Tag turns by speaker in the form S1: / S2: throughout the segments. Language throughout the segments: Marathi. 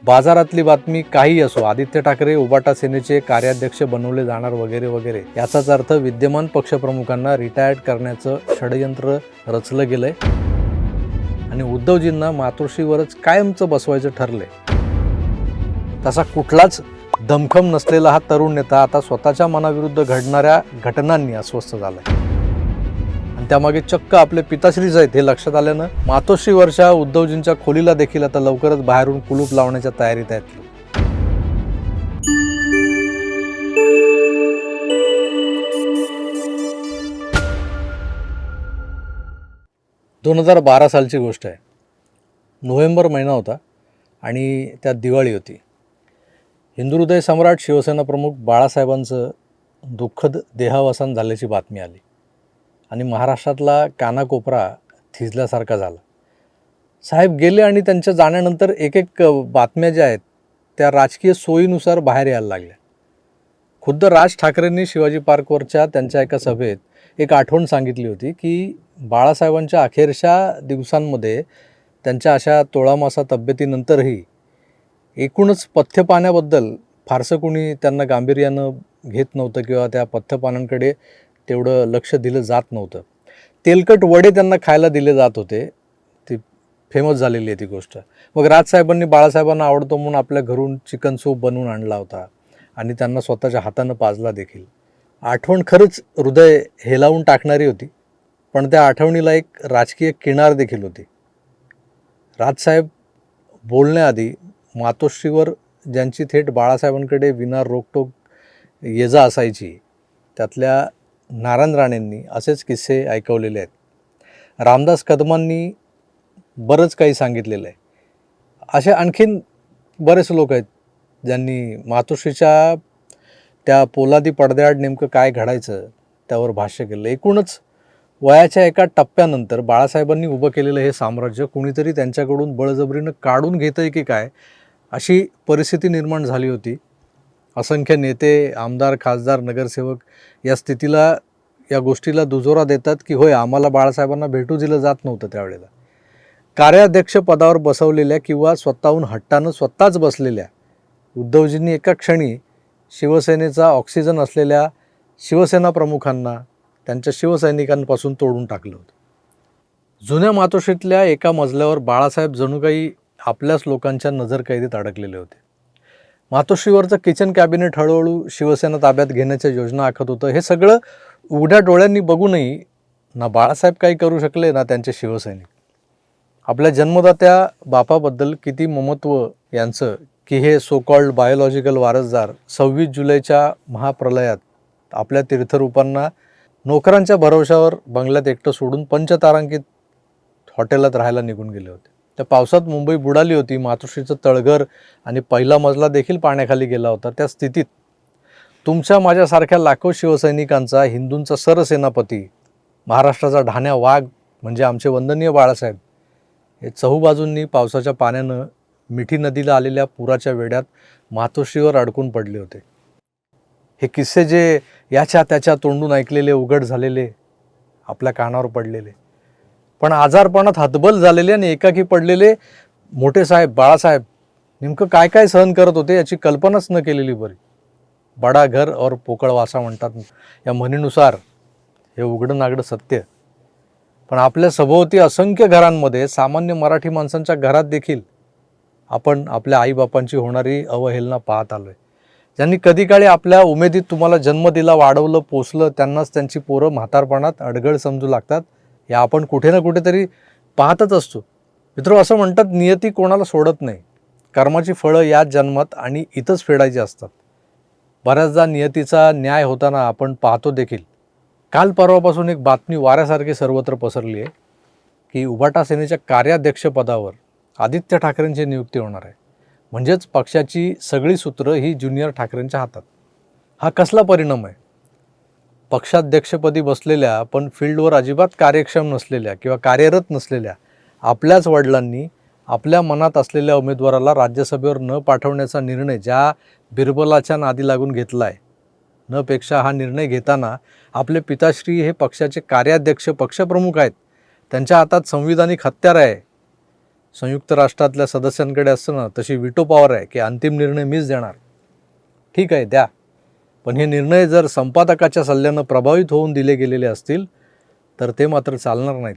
S1: बाजारातली बातमी काही असो, आदित्य ठाकरे उबाटा सेनेचे कार्याध्यक्ष बनवले जाणार वगैरे वगैरे, याचाच अर्थ विद्यमान पक्षप्रमुखांना रिटायर्ड करण्याचं षडयंत्र रचलं गेलंय आणि उद्धवजींना मातोश्रीवरच कायमचं बसवायचं ठरलंय. तसा कुठलाच दमखम नसलेला हा तरुण नेता आता स्वतःच्या मनाविरुद्ध घडणाऱ्या घटनांनी अस्वस्थ झालाय आणि त्यामागे चक्क आपले पिताश्रीच आहेत हे लक्षात आल्यानं मातोश्रीवरच्या उद्धवजींच्या खोलीला देखील आता लवकरच बाहेरून कुलूप लावण्याच्या तयारीत आहेत. 2012 सालची गोष्ट आहे. नोव्हेंबर महिना होता आणि त्यात दिवाळी होती. हिंदुहृदय सम्राट शिवसेना प्रमुख बाळासाहेबांचं दुःखद देहावसान झाल्याची बातमी आली आणि महाराष्ट्रातला कानाकोपरा थिजल्यासारखा झाला. साहेब गेले आणि त्यांच्या जाण्यानंतर एक एक बातम्या ज्या आहेत त्या राजकीय सोयीनुसार बाहेर यायला लागल्या. खुद्द राज ठाकरेंनी शिवाजी पार्कवरच्या त्यांच्या एका सभेत एक आठवण सांगितली होती की बाळासाहेबांच्या अखेरच्या दिवसांमध्ये त्यांच्या अशा तोळामासा तब्येतीनंतरही एकूणच पथ्यपाण्याबद्दल फारसं कोणी त्यांना गांभीर्यानं घेत नव्हतं किंवा त्या पथ्यपानांकडे तेवढं लक्ष दिलं जात नव्हतं. तेलकट वडे त्यांना खायला दिले जात होते. ती फेमस झालेली आहे ती गोष्ट. मग राजसाहेबांनी बाळासाहेबांना आवडतो म्हणून आपल्या घरून चिकन सूप बनवून आणला होता आणि त्यांना स्वतःच्या हातानं पाजला देखील. आठवण खरंच हृदय हेलावून टाकणारी होती, पण त्या आठवणीला एक राजकीय किनार देखील होती. राजसाहेब बोलण्याआधी मातोश्रीवर ज्यांची थेट बाळासाहेबांकडे विना रोकटोक ये-जा असायची त्यातल्या नारायण राणेंनी असेच किस्से ऐकवलेले आहेत. रामदास कदमांनी बरंच काही सांगितलेलं आहे. असे आणखीन बरेच लोक आहेत ज्यांनी मातोश्रीच्या त्या पोलादी पडद्याआड नेमकं काय घडायचं त्यावर भाष्य केलं. एकूणच वयाच्या एका टप्प्यानंतर बाळासाहेबांनी उभं केलेलं हे साम्राज्य कुणीतरी त्यांच्याकडून बळजबरीनं काढून घेतंय की काय अशी परिस्थिती निर्माण झाली होती. असंख्य नेते, आमदार, खासदार, नगरसेवक या गोष्टीला दुजोरा देतात की होय, आम्हाला बाळासाहेबांना भेटू दिलं जात नव्हतं त्यावेळेला. कार्याध्यक्ष पदावर बसवलेल्या किंवा स्वतःहून हट्टानं स्वतःच बसलेल्या उद्धवजींनी एका क्षणी शिवसेनेचा ऑक्सिजन असलेल्या शिवसेना प्रमुखांना त्यांच्या शिवसैनिकांपासून तोडून टाकलं होतं. जुन्या मातोश्रीतल्या एका मजल्यावर बाळासाहेब जणू काही आपल्याच लोकांच्या नजरकैदेत अडकलेले होते. मातोश्रीवरचं किचन कॅबिनेट हळूहळू शिवसेना ताब्यात घेण्याच्या योजना आखत होतं. हे सगळं उघड्या डोळ्यांनी बघूनही ना बाळासाहेब काही करू शकले ना त्यांचे शिवसैनिक. आपल्या जन्मदात्या बापाबद्दल किती ममत्व यांचं की हे सो कॉल्ड बायोलॉजिकल वारसदार 26 जुलैच्या महाप्रलयात आपल्या तीर्थरूपांना नोकरांच्या भरवशावर बंगल्यात एकटं सोडून पंचतारांकित हॉटेलात राहायला निघून गेले होते. त्या पावसात मुंबई बुडाली होती. मातोश्रीचं तळघर आणि पहिला मजला देखील पाण्याखाली गेला होता. त्या स्थितीत तुमच्या माझ्यासारख्या लाखो शिवसैनिकांचा, हिंदूंचा सरसेनापती, महाराष्ट्राचा ढाण्या वाघ म्हणजे आमचे वंदनीय बाळासाहेब हे चहूबाजूंनी पावसाच्या पाण्यानं मिठी नदीला आलेल्या पुराच्या वेड्यात मातोश्रीवर अडकून पडले होते. हे किस्से जे याच्या त्याच्या तोंडून ऐकलेले, उघड झालेले, आपल्या कानावर पडलेले, पण आजारपणात हतबल झालेले आणि एकाकी पडलेले मोठे साहेब बाळासाहेब नेमकं काय काय सहन करत होते याची कल्पनाच न केलेली बरी. बडा घर और पोकळ वासा म्हणतात या म्हणीनुसार हे उघडं नागडं सत्य. पण आपल्या सभोवती असंख्य घरांमध्ये, सामान्य मराठी माणसांच्या घरात देखील आपण आपल्या आईबापांची होणारी अवहेलना पाहत आलोय. ज्यांनी कधी काळी आपल्या उमेदीत तुम्हाला जन्म दिला, वाढवलं, पोसलं, त्यांनाच त्यांची पोरं म्हातारपणात अडगळ समजू लागतात या आपण कुठे ना कुठेतरी पाहतच असतो. मित्र, असं म्हणतात नियती कोणाला सोडत नाही. कर्माची फळं याच जन्मात आणि इथंच फेडायची असतात. बऱ्याचदा नियतीचा न्याय होताना आपण पाहतो देखील. काल परवापासून एक बातमी वाऱ्यासारखी सर्वत्र पसरली आहे की उबाटा सेनेच्या कार्याध्यक्षपदावर आदित्य ठाकरेंची नियुक्ती होणार आहे. म्हणजेच पक्षाची सगळी सूत्रं ही ज्युनियर ठाकरेंच्या हातात. हा कसला परिणाम आहे? पक्षाध्यक्षपदी बसलेल्या पण फील्डवर अजिबात कार्यक्षम नसलेल्या किंवा कार्यरत नसलेल्या आपल्याच वडिलांनी आपल्या मनात असलेल्या उमेदवाराला राज्यसभेवर न पाठवण्याचा निर्णय ज्या बिरबलाच्या नादी लागून घेतला आहे, न पेक्षा हा निर्णय घेताना आपले पिताश्री हे पक्षाचे कार्याध्यक्ष, पक्षप्रमुख आहेत. त्यांच्या हातात संविधानिक हत्यार आहे. संयुक्त राष्ट्रातल्या सदस्यांकडे असतं ना, तशी विटो पॉवर आहे की अंतिम निर्णय मीच देणार. ठीक आहे, द्या. पण हे निर्णय जर संपादकाच्या सल्ल्यानं प्रभावित होऊन दिले गेलेले असतील तर ते मात्र चालणार नाहीत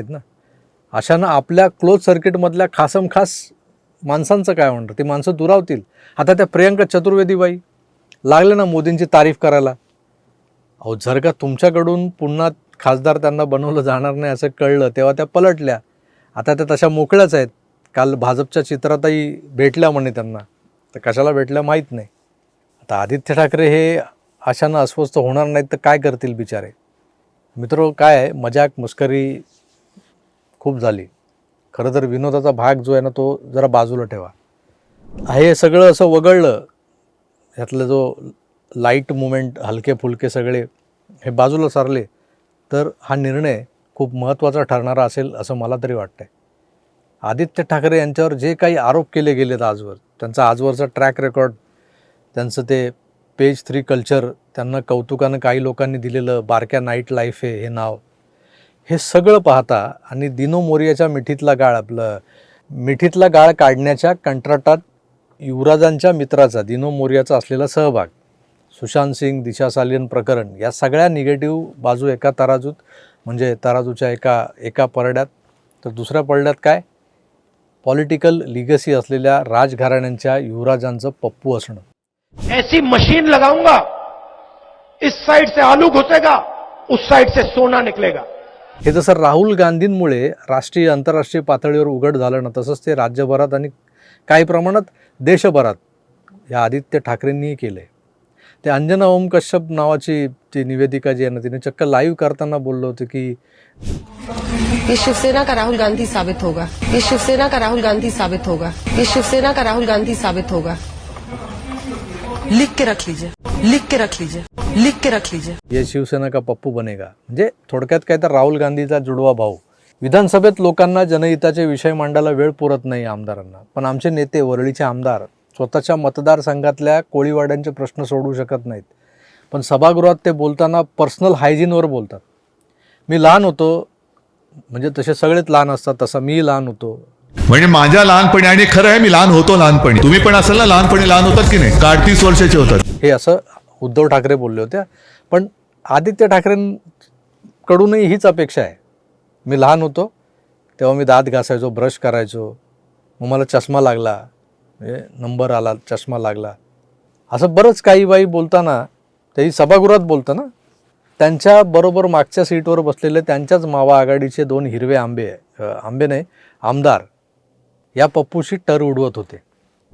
S1: ना. अशानं आपल्या क्लोज सर्किटमधल्या खासमखास माणसांचं काय म्हणतं, ती माणसं दुरावतील. आता त्या प्रियंका चतुर्वेदीबाई लागले ना मोदींची तारीफ करायला. अहो, जर का तुमच्याकडून पुन्हा खासदार त्यांना बनवलं जाणार नाही असं कळलं तेव्हा त्या पलटल्या. आता त्या तशा मोकळ्याच आहेत. काल भाजपच्या चित्रातही भेटल्या म्हणे त्यांना, तर कशाला भेटल्या माहीत नाही. आता आदित्य ठाकरे हे अशानं अस्वस्थ होणार नाहीत तर काय करतील बिचारे. मित्र, काय आहे, मजाक मस्करी खूप झाली. खरं तर विनोदाचा भाग जो आहे ना तो जरा बाजूला ठेवा. हे सगळं असं वगळलं, ह्यातलं जो लाईट मुवमेंट, हलके फुलके सगळे हे बाजूला सारले तर हा निर्णय खूप महत्त्वाचा ठरणारा असेल असं मला तरी वाटतं आहे. आदित्य ठाकरे यांच्यावर जे काही आरोप केले गेलेत आजवर, त्यांचा आजवरचा ट्रॅक रेकॉर्ड, त्यांचं ते पेज 3 कल्चर, त्यांना कौतुकानं काही लोकांनी दिलेलं बारक्या नाईट लाईफ आहे हे नाव, हे सगळं पाहता आणि दिनो मोरियाच्या मिठीतला गाळ काढण्याच्या कंत्राटात युवराजांच्या मित्राचा दिनो मोरियाचा असलेला सहभाग, सुशांत सिंग, दिशा सालियन प्रकरण, या सगळ्या निगेटिव्ह बाजू एका तराजूत, म्हणजे तराजूच्या एका परड्यात, तर दुसऱ्या पडद्यात काय, पॉलिटिकल लिगसी असलेल्या राजघराण्यांच्या युवराजांचं पप्पू असणं.
S2: ऐसी मशीन लगाऊंगा, इस साइड से आलू घुसेगा, उस साइड से सोना निकलेगा.
S1: हे जसं राहुल गांधींमुळे राष्ट्रीय आंतरराष्ट्रीय पातळीवर उघड झालं ना, तसंच ते राज्यभरात आणि काही प्रमाणात देशभरात या आदित्य ठाकरेंनीही केलं आहे. ते अंजना ओम कश्यप नावाची ती निवेदिका जी आहे ना, तिने चक्क लाईव्ह करताना बोललं होतं की
S3: ये शिवसेना का राहुल गांधी साबित होगा, ये शिवसेना का राहुल गांधी साबित होगा, ये शिवसेना का राहुल गांधी साबित होगा. लिख के रख लीजिए, लिख के रख लीजिए, लिख के रख लीजिए.
S1: ये शिवसेना का पप्पू बनेगा. म्हणजे थोडक्यात काय तर राहुल गांधीचा जुडवा भाऊ. विधानसभेत लोकांना जनहिताचे विषय मांडायला वेळ पुरत नाही आमदारांना, पण आमचे नेते, वरळीचे आमदार, स्वतःच्या मतदारसंघातल्या कोळीवाड्यांचे प्रश्न सोडवू शकत नाहीत. पण सभागृहात ते बोलताना पर्सनल हायजीनवर बोलतात. मी लहान होतो, म्हणजे तसे सगळेच लहान असतात, तसा मी लहान होतो.
S4: म्हणजे माझ्या लहानपणी, आणि खरं आहे मी लहान होतो लहानपणी, तुम्ही पण असाल ना लहानपणी लहान होतात की नाही, 38 वर्षाचे होतात.
S1: हे असं उद्धव ठाकरे बोलले होते. पण आदित्य ठाकरेंकडूनही हीच अपेक्षा आहे. मी लहान होतो तेव्हा मी दात घासायचो, ब्रश करायचो, मग मला चष्मा लागला, म्हणजे नंबर आला, चष्मा लागला, असं बरंच काही बाई बोलताना, तेही सभागृहात बोलताना, त्यांच्याबरोबर मागच्या सीटवर बसलेले त्यांच्याच मावा आघाडीचे 2 हिरवे आंबे नाही आमदार या पप्पूशी टर उडवत होते.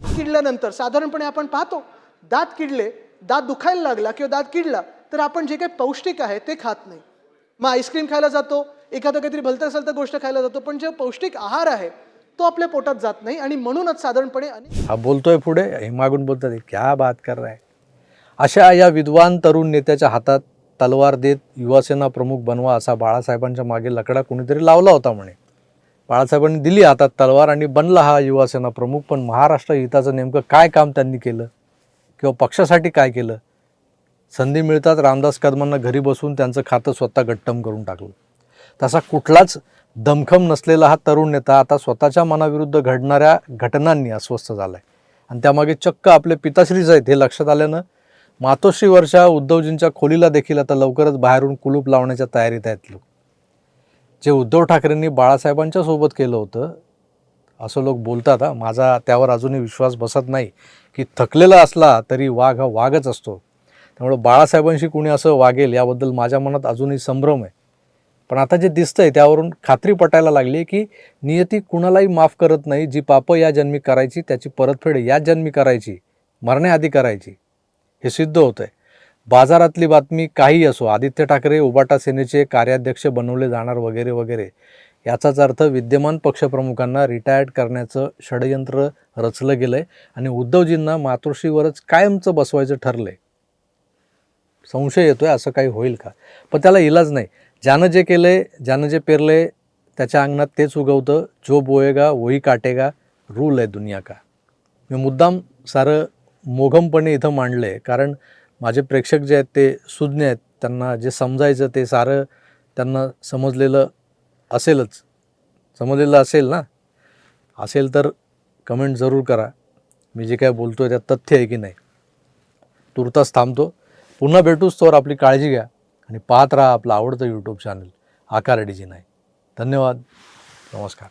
S5: किडल्यानंतर साधारणपणे आपण पाहतो, दात किडले, दात दुखायला लागला किंवा दात किडला तर आपण जे काही पौष्टिक आहे ते खात नाही. मग आईस्क्रीम खायला जातो, एखादं काहीतरी भलतं असेल तर गोष्ट खायला जातो, पण जे पौष्टिक आहार आहे तो आपल्या पोटात जात नाही. आणि म्हणूनच साधारणपणे
S1: हा बोलतोय पुढे, हे मागून बोलतात क्या बात कर रहा है. अशा या विद्वान तरुण नेत्याच्या हातात तलवार देत युवासेना प्रमुख बनवा असा बाळासाहेबांच्या मागे लकडा कुणीतरी लावला होता म्हणे. बाळासाहेबांनी दिली हातात तलवार आणि बनला हा युवासेना प्रमुख. पण महाराष्ट्र हिताचं नेमकं काय काम त्यांनी केलं किंवा पक्षासाठी काय केलं? संधी मिळतात रामदास कदमांना घरी बसून त्यांचं खातं स्वतः गट्टम करून टाकलं. तसा कुठलाच दमखम नसलेला हा तरुण नेता आता स्वतःच्या मनाविरुद्ध घडणाऱ्या घटनांनी अस्वस्थ झाला आहे. आणि त्यामागे चक्क आपले पिताश्रीच आहेत हे लक्षात आल्यानं मातोश्रीवरच्या उद्धवजींच्या खोलीला देखील आता लवकरच बाहेरून कुलूप लावण्याच्या तयारीत आहेत लोक. जे उद्धव ठाकरेंनी बाळासाहेबांच्या सोबत केलं होतं असं लोक बोलतात. माझा त्यावर अजूनही विश्वास बसत नाही की थकलेला असला तरी वाघ हा वाघच असतो. त्यामुळे बाळासाहेबांशी कुणी असं वागेल याबद्दल माझ्या मनात अजूनही संभ्रम आहे. पण आता जे दिसतंय त्यावरून खात्री पटायला लागली की नियती कुणालाही माफ करत नाही. जी पापं या जन्मी करायची त्याची परतफेड या जन्मी करायची, मरण्याआधी करायची, हे सिद्ध होतं आहे. बाजारातली बातमी काही असो, आदित्य ठाकरे उबाटा सेनेचे कार्याध्यक्ष बनवले जाणार वगैरे वगैरे, याचाच अर्थ विद्यमान पक्षप्रमुखांना रिटायर्ड करण्याचं षडयंत्र रचलं गेलं आहे आणि उद्धवजींना मातोश्रीवरच कायमचं बसवायचं ठरलं आहे. संशय येतो आहे असं काही होईल का? पण त्याला इलाज नाही. ज्यानं जे केलं आहे, ज्यानं जे पेरलं आहे त्याच्या अंगणात तेच उगवतं. जो बोएगा वही काटेगा, रूल आहे दुनिया का. मी मुद्दाम सारं मोघमपणे इथं मांडलं आहे कारण माझे प्रेक्षक जे आहेत ते सुज्ञ आहेत. त्यांना जे समजायचं ते सारं त्यांना समजलेलं असेलच. समजलेलं असेल ना? असेल तर कमेंट जरूर करा. मी जे काय बोलतो आहे त्यात तथ्य आहे की नाही. तुर्तास थांबतो. पुन्हा भेटूच, तोवर आपली काळजी घ्या आणि पाहत राहा आपलं आवडतं यूट्यूब चॅनल आकार डीजी 9. धन्यवाद. नमस्कार.